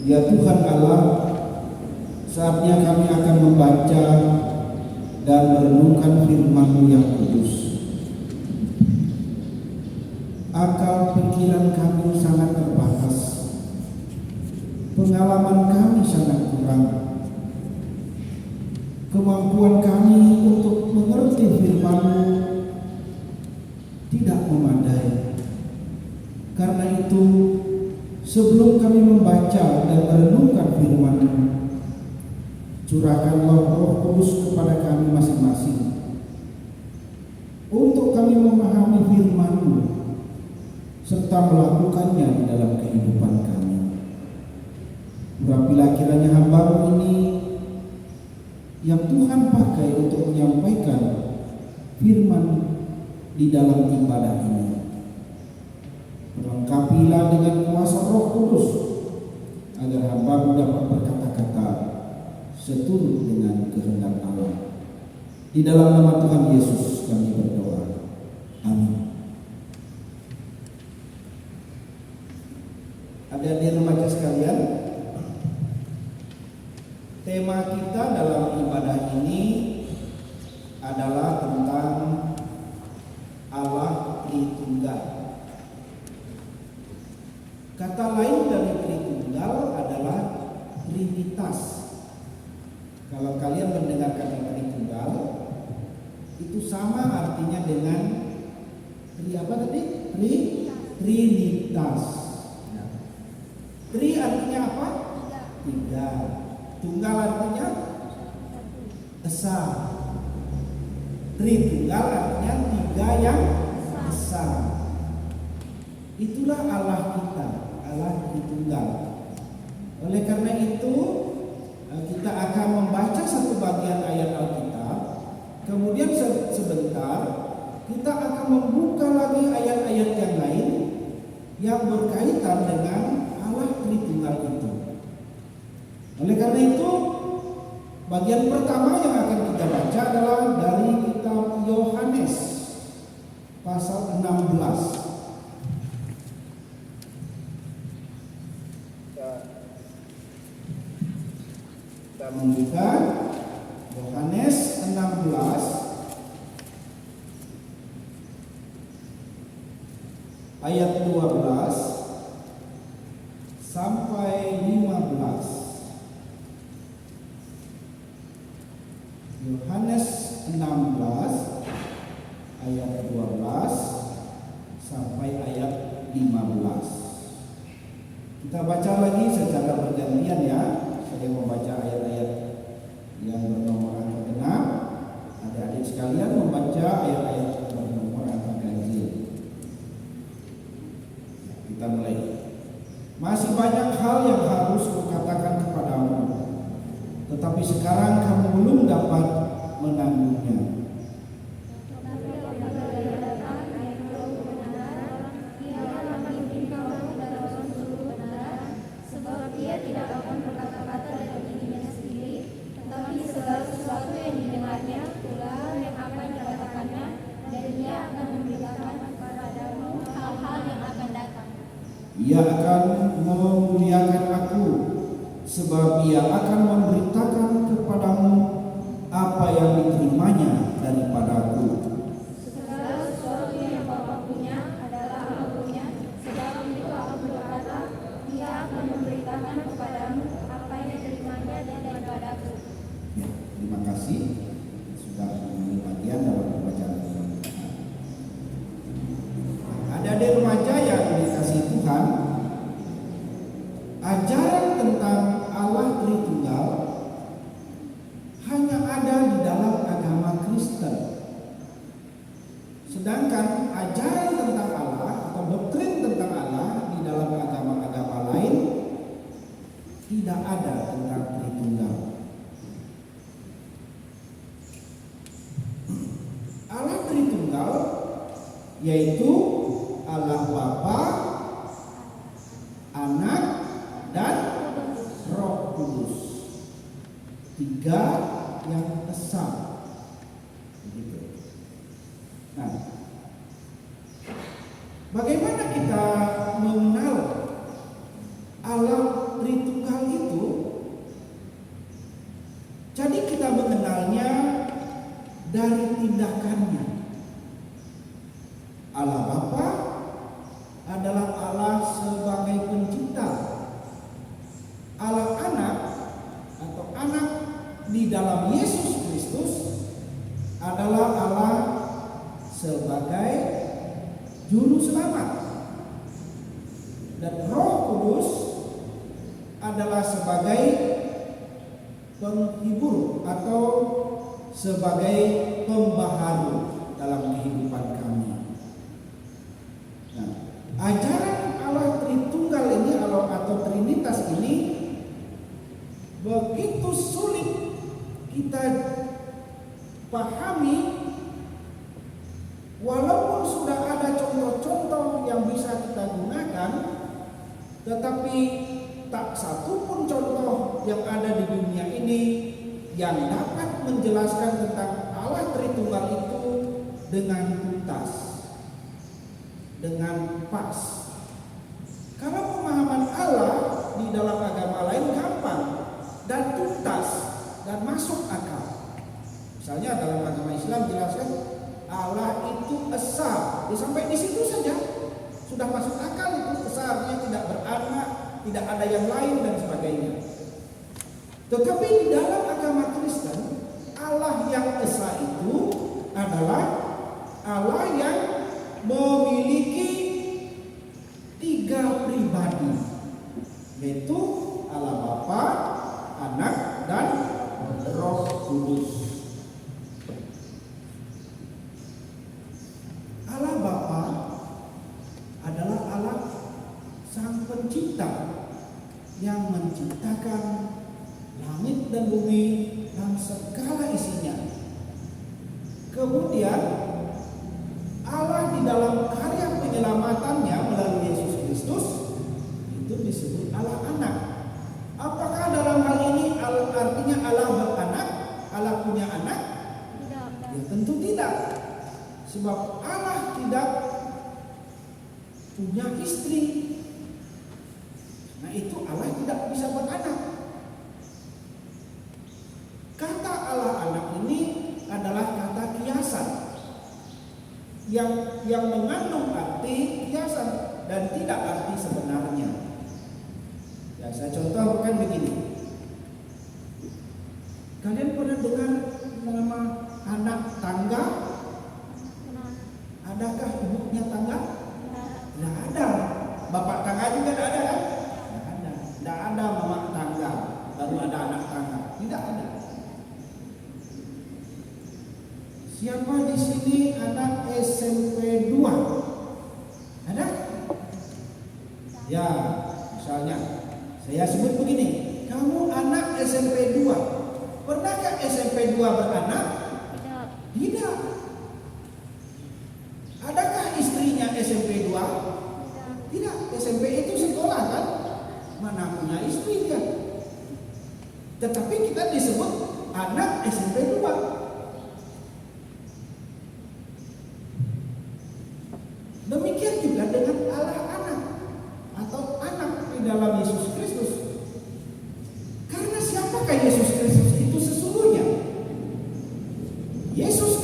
Ya Tuhan Allah, saatnya kami akan membaca dan merenungkan firman-Mu yang kudus. Akal pikiran kami sangat terbatas, pengalaman kami sangat kurang, kemampuan kami untuk mengerti firman-Mu tidak memadai. Karena itu, sebelum kami membaca dan merenungkan firman-Mu, curahkanlah Roh Kudus kepada kami masing-masing, untuk kami memahami firman-Mu, serta melakukannya di dalam kehidupan kami. Urapilah kiranya hamba-Mu ini, yang Tuhan pakai untuk menyampaikan firman di dalam ibadah ini. Perlengkapilah dengan kuasa Roh Kudus, agar hamba-Mu dapat berkata-kata seturut dengan kehendak Allah. Di dalam nama Tuhan Yesus kami berdoa. Amin. Adik-adik remaja sekalian, tema kita dalam ibadah ini adalah tentang Allah Tritunggal. Kata lain dari Tritunggal adalah Trinitas. Kalau kalian mendengar kata Tritunggal, itu sama artinya dengan Trinitas. Tri artinya apa? Tiga. Tunggal artinya esa. Tritunggal artinya tiga yang esa. Itulah Allah kita, Allah Tritunggal. Oleh karena itu, kita akan membaca satu bagian ayat Alkitab, kemudian sebentar kita akan membuka lagi ayat-ayat yang lain yang berkaitan dengan Allah Tritunggal itu. Oleh karena itu, bagian pertama yang akan kita baca adalah dari kitab Yohanes pasal 16. Kita membuka Yohanes 16 ayat 12 sampai 15. Yohanes 16 ayat 12 sampai ayat 15. Kita baca lagi secara bergantian ya. Saya membaca ayat-ayat yang bernomor angka genap, adik-adik sekalian membaca ayat-ayat bernomor angka ganjil. Kita mulai. Masih banyak hal yang harus kukatakan kepadamu, tetapi sekarang kamu belum dapat menanggungnya. Ia akan memuliakan aku, sebab ia akan memberitakan kepadamu apa yang diterimanya daripadaku. Segala sesuatu yang Bapa punya adalah aku punya, sebab itu aku berkata, ia akan memberitakan kepadamu apa yang diterimanya daripadaku. Ya, terima kasih sudah mengambil bagian dalam pembacaan firman Tuhan. Adik-adik remaja yang dikasihi Tuhan, ajaran tentang Allah Tritunggal hanya ada di dalam agama Kristen. Sedangkan ajaran tentang Allah atau doktrin tentang Allah di dalam agama-agama lain tidak ada tentang Tritunggal. Allah Tritunggal yaitu Allah Bapa, Anak, dan Roh Kudus. Tiga yang esa. Begitu. Nah, bagaimana kita mengenal Allah Tritunggal dari tindakannya. Allah Bapa adalah Allah sebagai pencipta. Allah Anak atau anak di dalam Yesus Kristus adalah Allah sebagai juru selamat. Dan Roh Kudus adalah sebagai penghibur atau sebagai pembaharu dalam kehidupan kami. Nah, ajaran Allah Tritunggal ini atau Trinitas ini begitu sulit kita pahami, walaupun sudah ada contoh-contoh yang bisa kita gunakan, tetapi tak satu pun contoh yang ada di dunia ini yang dapat menjelaskan tentang Allah Tritunggal itu dengan tuntas, dengan pas. Karena pemahaman Allah di dalam agama lain gampang dan tuntas dan masuk akal. Misalnya dalam agama Islam jelaskan Allah itu esa, sampai di situ saja sudah masuk akal, itu esanya tidak beranak, tidak ada yang lain dan sebagainya. Tetapi di dalam agama Kristen, Allah yang esa itu adalah Allah yang memiliki 3 pribadi, yaitu Allah Bapa, Anak, dan Roh Kudus. Allah Bapa adalah Allah Sang Pencipta yang menciptakan langit dan bumi dan segala isinya. Kemudian Allah di dalam karya penyelamatannya melalui Yesus Kristus itu disebut Allah Anak. Apakah dalam hal ini artinya Allah beranak, Allah punya anak? Tidak. Ya tentu tidak. Sebab Allah tidak punya istri. Nah itu Allah tidak bisa beranak. Kata Allah Anak ini adalah kata kiasan yang mengandung arti kiasan dan tidak arti sebenarnya. Ya, saya contohkan begini. Kalian pernah dengar nama anak tangga? Adakah ibunya tangga? Tidak ada. Bapak tangga juga tidak ada kan? Tidak ada. Tidak ada mama tangga, baru ada anak tangga. Tidak ada. Siapa di sini anak SMP 2? Ada? Ya, misalnya saya sebut begini, kamu anak SMP 2. Pernahkah SMP 2 beranak? Tidak. Tidak. Adakah istrinya SMP 2? Tidak. SMP itu sekolah kan? Mana punya istri dia? Tetapi kita disebut anak SMP 2. Demikian juga dengan Allah Anak atau anak di dalam Yesus Kristus. Karena siapakah Yesus Kristus itu sesungguhnya? Yesus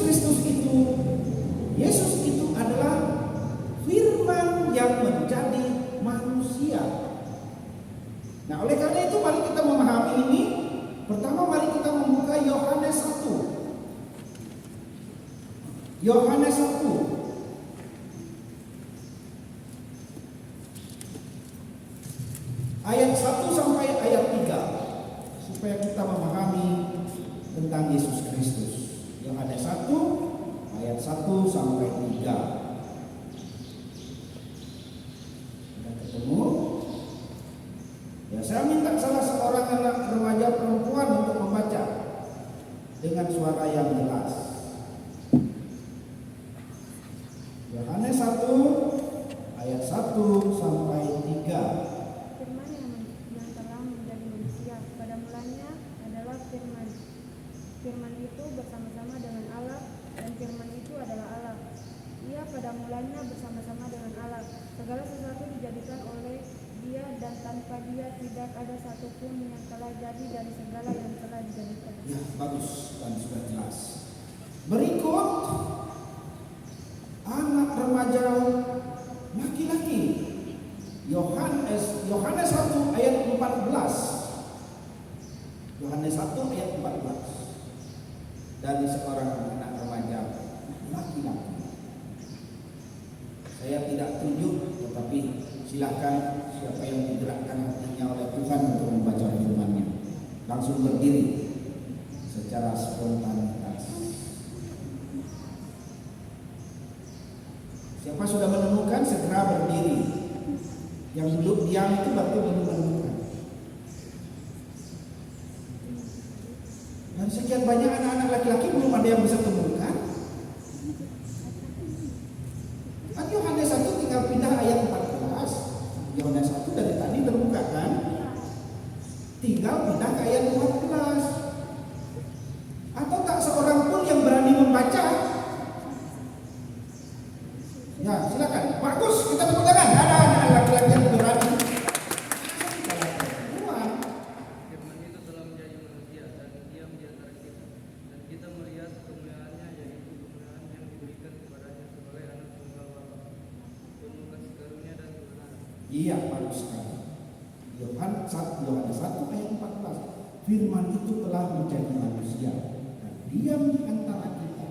itu adalah firman yang menjadi manusia. Nah, oleh karena itu mari kita memahami ini. Pertama mari kita membuka Yohanes 1. Yohanes 1 ayat 1 sampai ayat 3 supaya kita memahami tentang Yesus Kristus. Yohanes 1 ayat 1 sampai 3. Sudah ketemu? Ya, saya minta salah seorang anak remaja perempuan untuk membaca dengan suara yang jelas. Yohanes 1 ayat 1 sampai 3. Firman yang telah menjadi manusia, pada mulanya adalah firman. Firman itu bersama-sama dengan Allah, dan firman itu adalah Allah. Ia pada mulanya bersama-sama dengan Allah. Segala sesuatu dijadikan oleh Dia, dan tanpa Dia tidak ada satupun yang telah jadi dari segala yang telah dijadikan. Ya, bagus dan sudah jelas. Berikut anak remaja laki-laki. Yohanes 1 ayat 14. Yohanes 1 ayat 14. Dari seorang anak remaja laki-laki. Saya tidak tunjuk, tetapi silakan siapa yang digerakkan hatinya oleh Tuhan untuk membaca firman-Nya langsung berdiri secara spontanitas. Siapa sudah menemukan segera berdiri. Yang duduk diam itu berarti belum menemukan. Dan sekian banyak anak-anak laki-laki belum ada yang bisa temukan. Yohanes 1 tinggal pindah ayat 14. Yohanes 1 dari tadi terbuka kan? Tinggal pindah ke ayat 14. Atau tak seorang pun yang berani membaca? Ya, silakan. Bagus, kita tepuk tangan. Ada anak laki-laki yang berani. Firman itu telah menjadi manusia dan diam di antara kita, dan kita melihat kemuliaannya, yaitu kemuliaan yang diberikan kepadanya sebagai anak tunggal Bapa, penuh kasih karunia dan kebenaran. Iya, bagus sekali. Yohanes 1 ayat 14. Firman itu telah menjadi manusia dan diam di antara kita.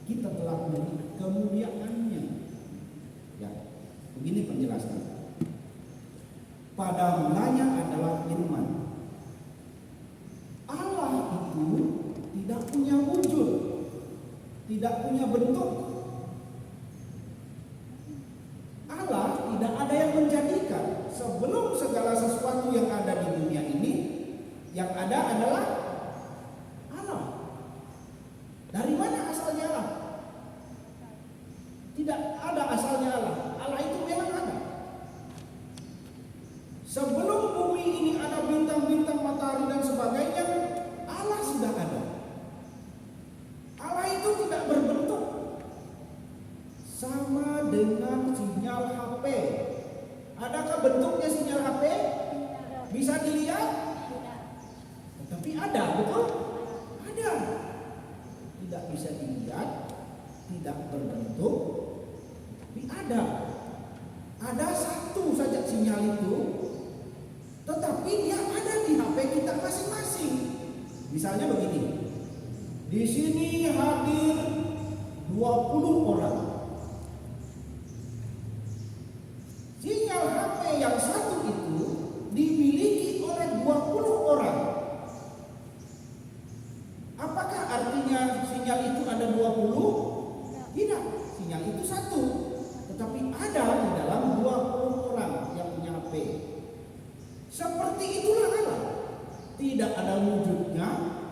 Kita telah melihat kemuliaannya. Ya, begini penjelasan. Pada mulanya adalah firman. Allah itu tidak punya wujud, tidak punya bentuk. Allah tidak ada yang menjadikan. Sebelum segala sesuatu yang ada di dunia ini, yang ada adalah Allah. Dari mana asalnya Allah? Tidak ada asalnya Allah. Allah itu memang ada. Sebelum bumi ini ada bintang-bintang, matahari dan sebagainya, Allah sudah ada. Allah itu tidak berbentuk. Sama dengan sinyal HP. Adakah bentuknya sinyal HP? Bisa dilihat? Tetapi ada, betul? Ada. Tidak bisa dilihat, tidak berbentuk, tapi ada. Ada satu saja sinyal itu, tetapi dia ada di HP kita masing-masing. Misalnya begini. Di sini hadir 20 orang. Sinyal HP yang satu itu dimiliki oleh 20 orang. Apakah artinya sinyal itu ada 20? Tidak, sinyal itu satu. Tetapi ada di dalam 20 orang yang punya HP. Seperti itulah Allah. Tidak ada wujudnya,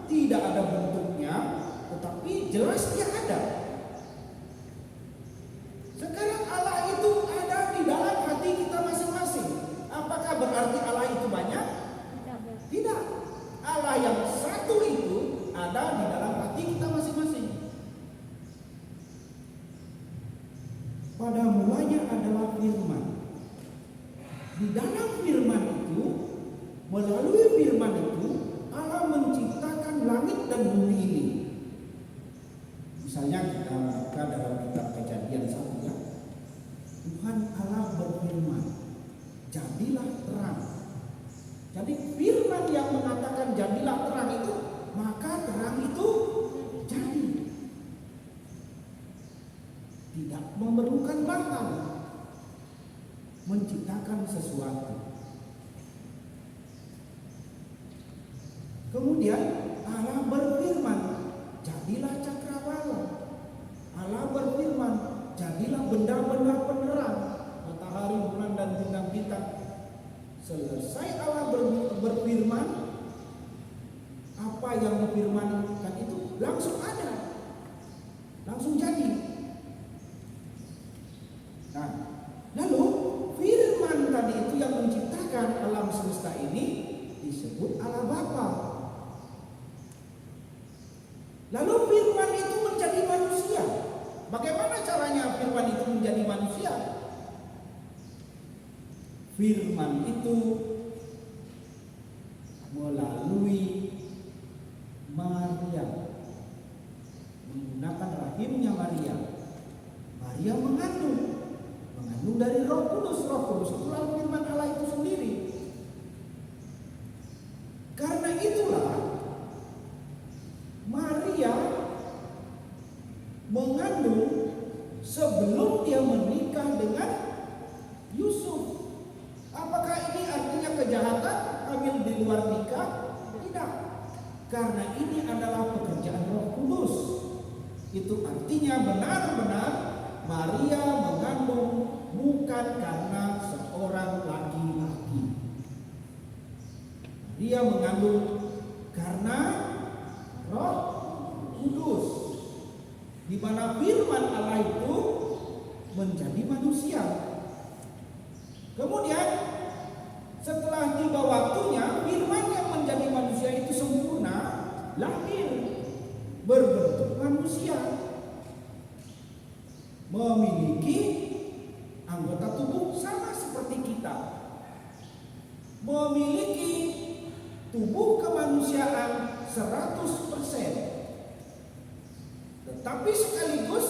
tidak ada bentuknya, tetapi jelas dia ada. Sekarang Allah itu ada di dalam hati kita masing-masing. Apakah berarti Allah itu banyak? Tidak. Allah yang satu itu ada di dalam hati kita masing-masing. Pada mulanya adalah firman. Di dalam firman itu, melalui firman itu, Allah menciptakan langit dan bumi ini. Misalnya kita buka dalam kitab Kejadian 1 ya. Tuhan Allah berfirman, jadilah terang. Jadi firman yang mengatakan jadilah terang itu, maka terang itu jadi. Tidak memerlukan bahan, menciptakan sesuatu. Kemudian Allah berfirman, jadilah cakrawala. Allah berfirman, jadilah benda-benda penerang, matahari, bulan dan bintang-bintang. Selesai Allah berfirman, apa yang difirmankan itu langsung ada, langsung jadi. Nah, lalu firman tadi itu yang menciptakan alam semesta ini disebut Allah Bapa. Lalu firman itu menjadi manusia. Bagaimana caranya firman itu menjadi manusia? Firman itu melalui Maria menggunakan rahimnya Maria. Maria mengandung dari Roh Kudus. Roh Kudus itulah firman Allah itu sendiri. Karena itulah Maria mengandung sebelum dia menikah dengan Yusuf. Apakah ini artinya kejahatan hamil di luar nikah? Tidak. Karena ini adalah pekerjaan Roh Kudus. Itu artinya benar-benar Maria mengandung bukan karena seorang laki-laki. Maria mengandung karena Roh Kudus, di mana firman Allah itu menjadi manusia. Kemudian setelah tiba waktunya, firman yang menjadi manusia itu sempurna, lahir berbentuk manusia, memiliki anggota tubuh sama seperti kita, memiliki tubuh kemanusiaan 100%, tetapi sekaligus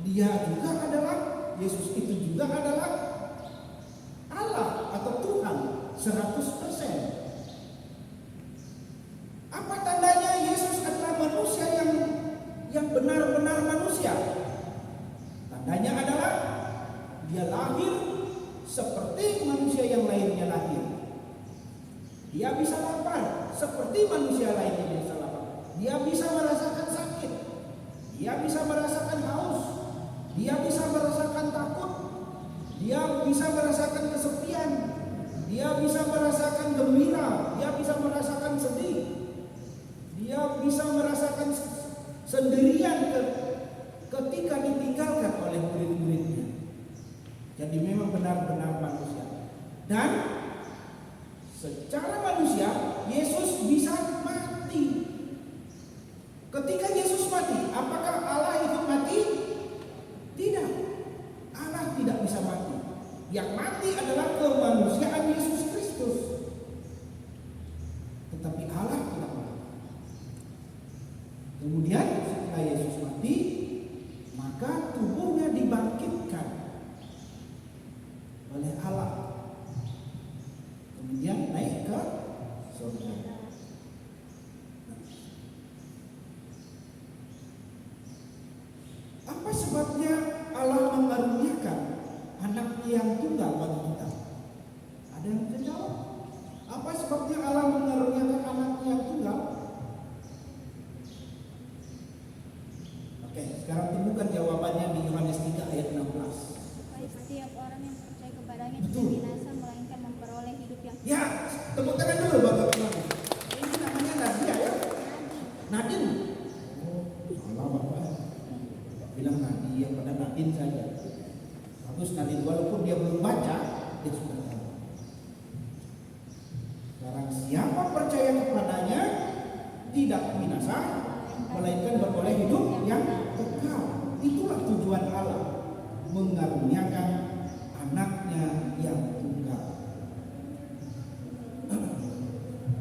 dia juga adalah, Yesus itu juga adalah Allah atau Tuhan 100%. Apa tandanya Yesus adalah manusia yang benar-benar manusia? Tandanya adalah dia lahir seperti manusia yang lainnya lahir. Dia bisa lapar seperti manusia lainnya bisa lapar. Dia bisa merasakan sakit. Dia bisa merasakan haus. Dia bisa merasakan takut. Dia bisa merasakan kesepian. Dia bisa merasakan gembira. Dia bisa merasakan sedih. Dia bisa merasakan sendirian ketika ditinggalkan oleh murid-muridnya. Jadi memang benar-benar manusia. Dan secara manusia Yesus bisa mati. Ketika Yesus mati, apakah Allah ikut mati? Tidak. Allah tidak bisa mati. Yang mati adalah kemanusiaan Yesus Kristus. Tetapi Allah tidak mati. Kemudian setelah Yesus mati, maka tubuhnya dibangkitkan oleh Allah. Kemudian naik ke surga. Apa sebabnya Allah mengaruniakan anaknya yang tunggal bagi kita? Ada yang bisa jawab? Apa sebabnya Allah mengaruniakan anaknya yang tunggal? Oke, sekarang temukan jawabannya di Yohanes 3 ayat 16. Supaya setiap orang yang percaya kepadanya Betul. tidak binasa melainkan memperoleh hidup yang Ya, tepuk tangan dulu Bapak Tuhan. Ini namanya Nadia ya? Nadine. Oh, salah Bapak. Bilang Nadia pada Nadine saja. Bagus Nadine, walaupun dia belum baca, dia sudah tahu. Sekarang siapa percaya kepadanya tidak binasa, melainkan beroleh hidup yang kekal. Itulah tujuan Allah, mengaruniakan anaknya yang tunggal.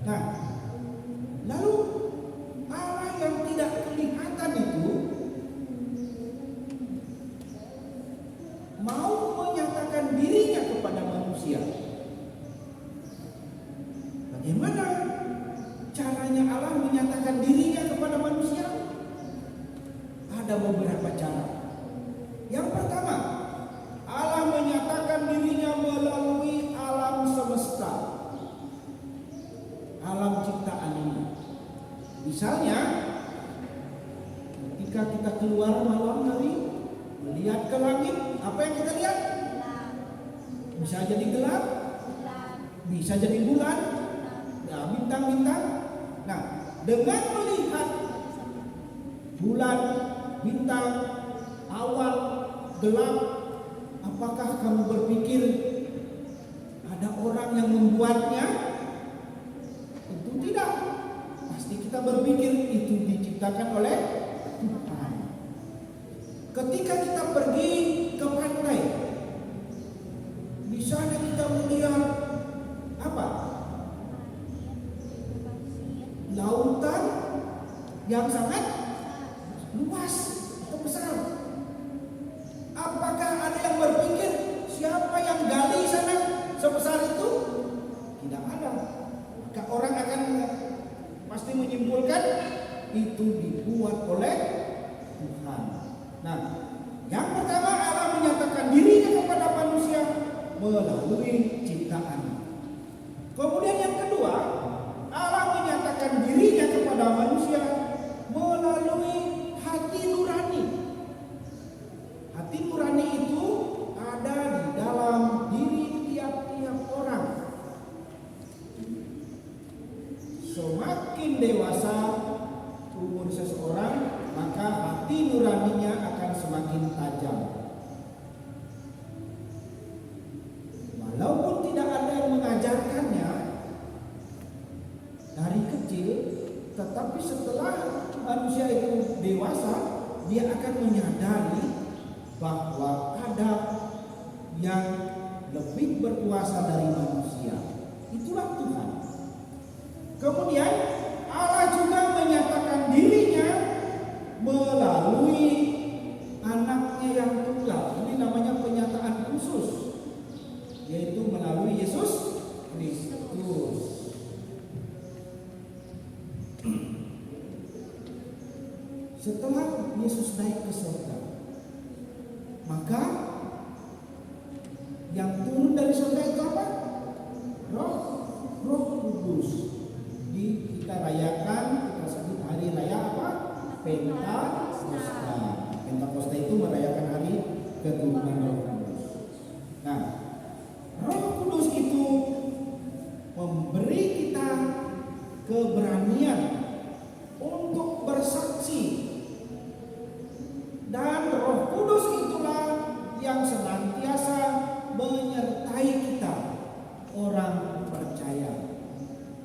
Nah, lalu Allah yang tidak kelihatan itu mau menyatakan dirinya kepada manusia. Bagaimana caranya Allah menyatakan dirinya kepada manusia? Ada beberapa cara. Yang pertama, Allah menyatakan dirinya melalui alam semesta, alam ciptaan ini. Misalnya, ketika kita keluar malam hari, melihat ke langit, apa yang kita lihat? Bisa jadi gelap, bisa jadi bulan, ya, bintang-bintang. Nah, dengan melihat bulan, bintang, awan, gelap, apakah kamu berpikir ada orang yang membuatnya? Tentu tidak. Pasti kita berpikir itu diciptakan oleh Tuhan. Ketika kita pergi ke pantai, di sana kita melihat apa? Lautan yang sangat luas. luas, terbesar. Apakah ada yang berpikir siapa yang gali sana sebesar itu? Tidak ada. Maka orang akan pasti menyimpulkan itu dibuat oleh Tuhan. Nah, yang pertama Allah menyatakan dirinya kepada manusia melalui ciptaan. Kemudian yang kedua, Allah menyatakan dirinya kepada manusia melalui hati nurani. Hati nurani itu ada di dalam diri tiap-tiap orang. Semakin dewasa umur seseorang, maka hati nuraninya akan semakin tajam. Walaupun tidak ada yang mengajarkannya dari kecil, tetapi setelah manusia itu dewasa, dia akan menyadari bahwa ada yang lebih berkuasa dari manusia. Itulah Tuhan. Kemudian Allah juga menyatakan dirinya melalui anaknya yang tunggal. Ini namanya penyataan khusus, yaitu melalui Yesus Kristus. Setelah Yesus naik ke surga, maka yang turun dari surga itu apa? Roh Kudus. Kita rayakan, kita sebut hari raya apa? Pentakosta. Pentakosta itu merayakan hari keturunan Roh Kudus. Nah, Roh Kudus itu memberi kita keberanian untuk bersaksi, dan Roh Kudus itulah yang senantiasa menyertai kita, orang percaya.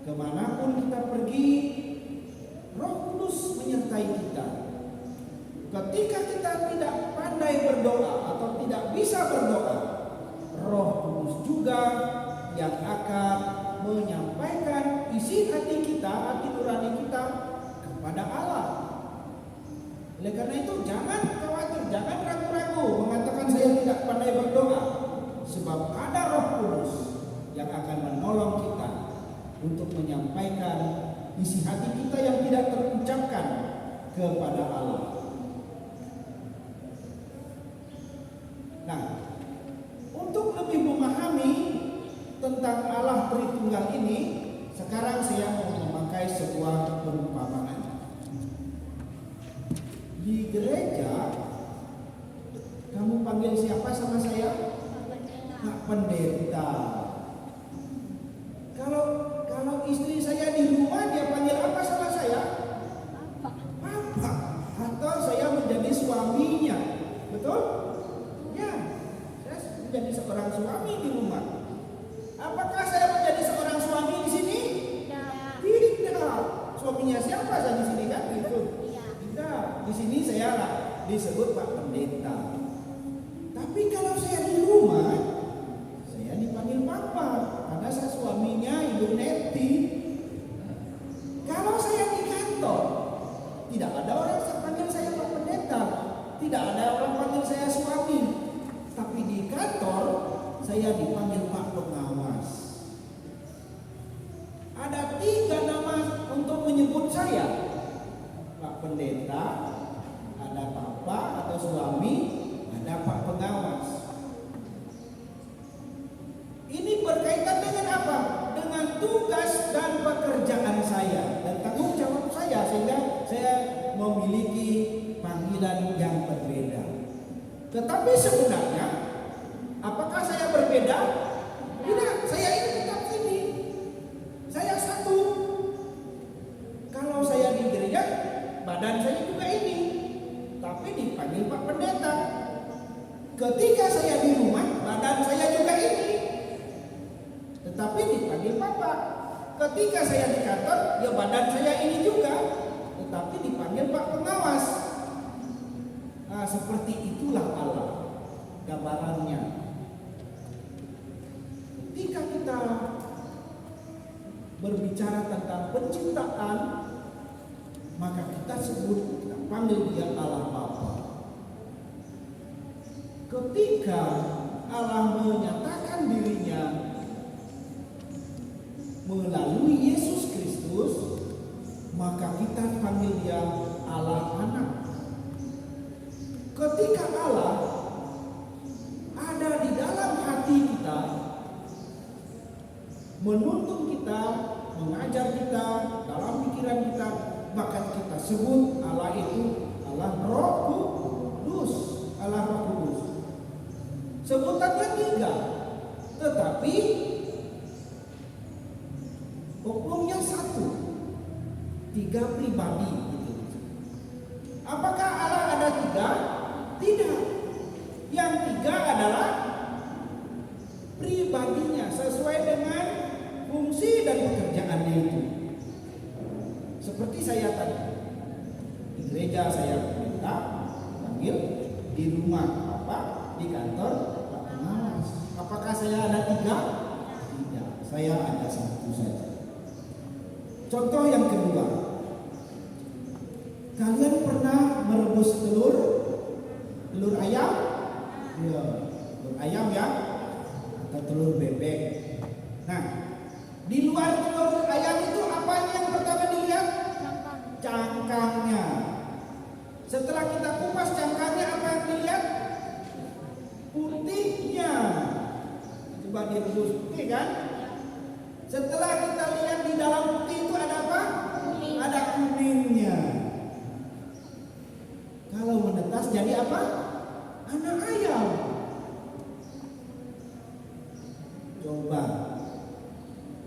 Kemanapun kita pergi, Roh Kudus menyertai kita. Ketika kita tidak pandai berdoa atau tidak bisa berdoa, Roh Kudus juga yang akan menyampaikan isi hati kita, hati nurani kita kepada Allah. Oleh karena itu jangan khawatir, jangan ragu-ragu mengatakan saya tidak pandai berdoa, sebab ada Roh Kudus yang akan menolong kita untuk menyampaikan isi hati kita yang tidak terucapkan kepada Allah. Nah, untuk lebih memahami tentang Allah Tritunggal ini, sekarang saya mau memakai sebuah perumpamaan. Di gereja, kamu panggil siapa sama saya? Pak Pendeta. Kalau istri saya di rumah, dia panggil apa sama saya? Papa. Atau saya menjadi suaminya. Betul? Ya, saya menjadi seorang suami di rumah. Apakah saya menjadi seorang suami di sini? Tidak. Suaminya siapa saya di sini kan? Itu. Tidak. Di sini saya disebut Pak Pendeta. Tapi kalau saya di rumah, saya dipanggil Papa, karena saya suaminya Ibu Neti. Kalau saya di kantor, tidak ada orang panggil saya Pak Pendeta, tidak ada orang panggil saya suami. Tapi di kantor, saya dipanggil Pak Pengawas. Ada 3 nama untuk menyebut saya. Pak Pendeta, ada Papa atau suami, ada Pak Pengawas. Ini berkaitan dengan apa? Dengan tugas dan pekerjaan saya dan tanggung jawab saya, sehingga saya memiliki panggilan yang berbeda. Tetapi sebenarnya, apakah saya berbeda? Tidak, saya ini tetap ini. Saya satu. Kalau saya di gereja, badan saya juga ini, tapi dipanggil Pak Pendeta. Ketika saya di rumah, badan saya juga ini, tetapi dipanggil Papa. Ketika saya di kantor, ya badan saya ini juga, tetapi dipanggil Pak Pengawas. Nah, seperti itulah Allah gambarannya. Ketika kita berbicara tentang penciptaan, maka kita panggil dia Allah Bapa. Ketika Allah menyatakan dirinya melalui Yesus Kristus, maka kita panggil dia Allah Anak. Ketika Allah ada di dalam hati kita, menuntun kita, mengajar kita, dalam pikiran kita, maka kita sebut Allah itu Allah Roh Kudus. Allah Roh Kudus. Sebutannya 3, tetapi oknumnya 1. 3 pribadi gitu. Apakah Allah ada 3? Tidak. Yang 3 adalah pribadinya sesuai dengan fungsi dan pekerjaannya itu. Seperti saya tadi, di gereja saya minta panggil, di rumah Bapak, di kantor Pak Pengawas. Apakah saya ada 3? Tidak, saya ada 1 saja. Contoh yang kedua, kalian pernah merebus telur ayam? Ya, telur ayam ya, atau telur bebek. Nah, di luar telur ayam itu apa yang pertama dilihat? Cangkangnya. Setelah kita kupas cangkangnya, apa yang dilihat? Putihnya. Coba direbus putih kan? Setelah kita lihat di dalam putih itu ada apa? Ada kuningnya. Kalau menetas jadi apa? Anak ayam. Coba,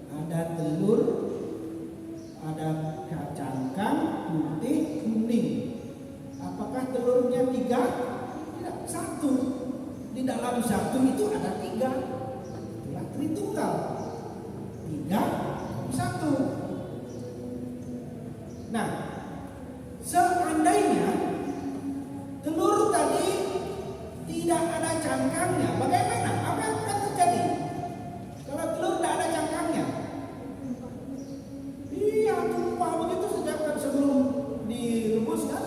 ada telur, ada cangkang, putih, kuning. Apakah telurnya 3? Tidak, 1. Di dalam 1 itu ada 3. Itulah Tritunggal. 3, 1. Nah, seandainya telur tadi tidak ada cangkangnya, bagaimana? Apa yang akan terjadi? Kalau telur tidak ada cangkangnya, iya tumpah begitu sebelum direbus kan?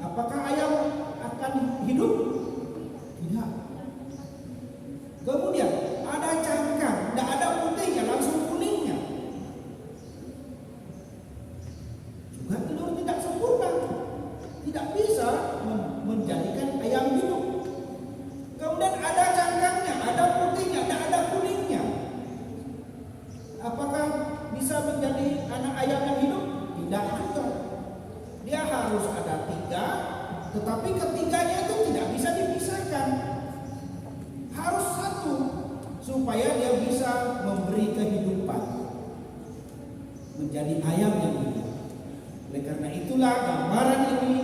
Apakah ayam akan hidup? Tidak. Kemudian ada cangkang, tidak ada putihnya, langsung kuningnya. Juga telur tidak sempurna, tidak bisa menjadikan ayam hidup. Kemudian ada cangkangnya, ada putihnya, tidak ada kuningnya. Apakah bisa menjadi anak ayam yang hidup? Tidak juga. Dia harus ada 3, tetapi ketiganya itu tidak bisa dipisahkan. Harus 1 supaya dia bisa memberi kehidupan, menjadi ayam yang hidup. Oleh karena itulah gambaran ini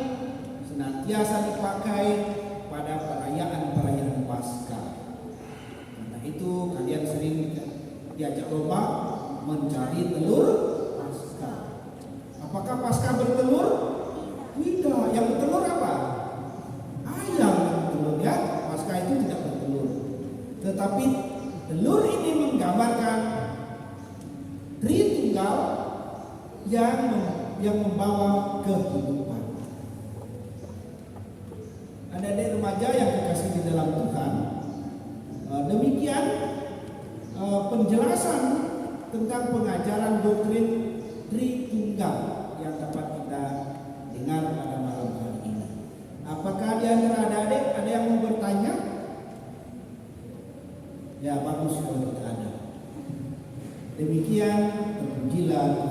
senantiasa dipakai pada perayaan-perayaan Paskah. Karena itu kalian sering diajak lomba mencari telur Paskah. Apakah Paskah bertelur? Tidak. Yang bertelur apa? Ayam yang bertelur ya. Paskah itu tidak bertelur. Tetapi telur ini menggambarkan Tritunggal yang membawa kehidupan. Adik-adik remaja yang dikasihi di dalam Tuhan, demikian penjelasan tentang pengajaran doktrin Tritunggal yang dapat kita dengar pada malam hari ini. Apakah di antara adik-adik ada yang mau bertanya? Ya, bagus kalau tidak ada. Demikian, terpujilah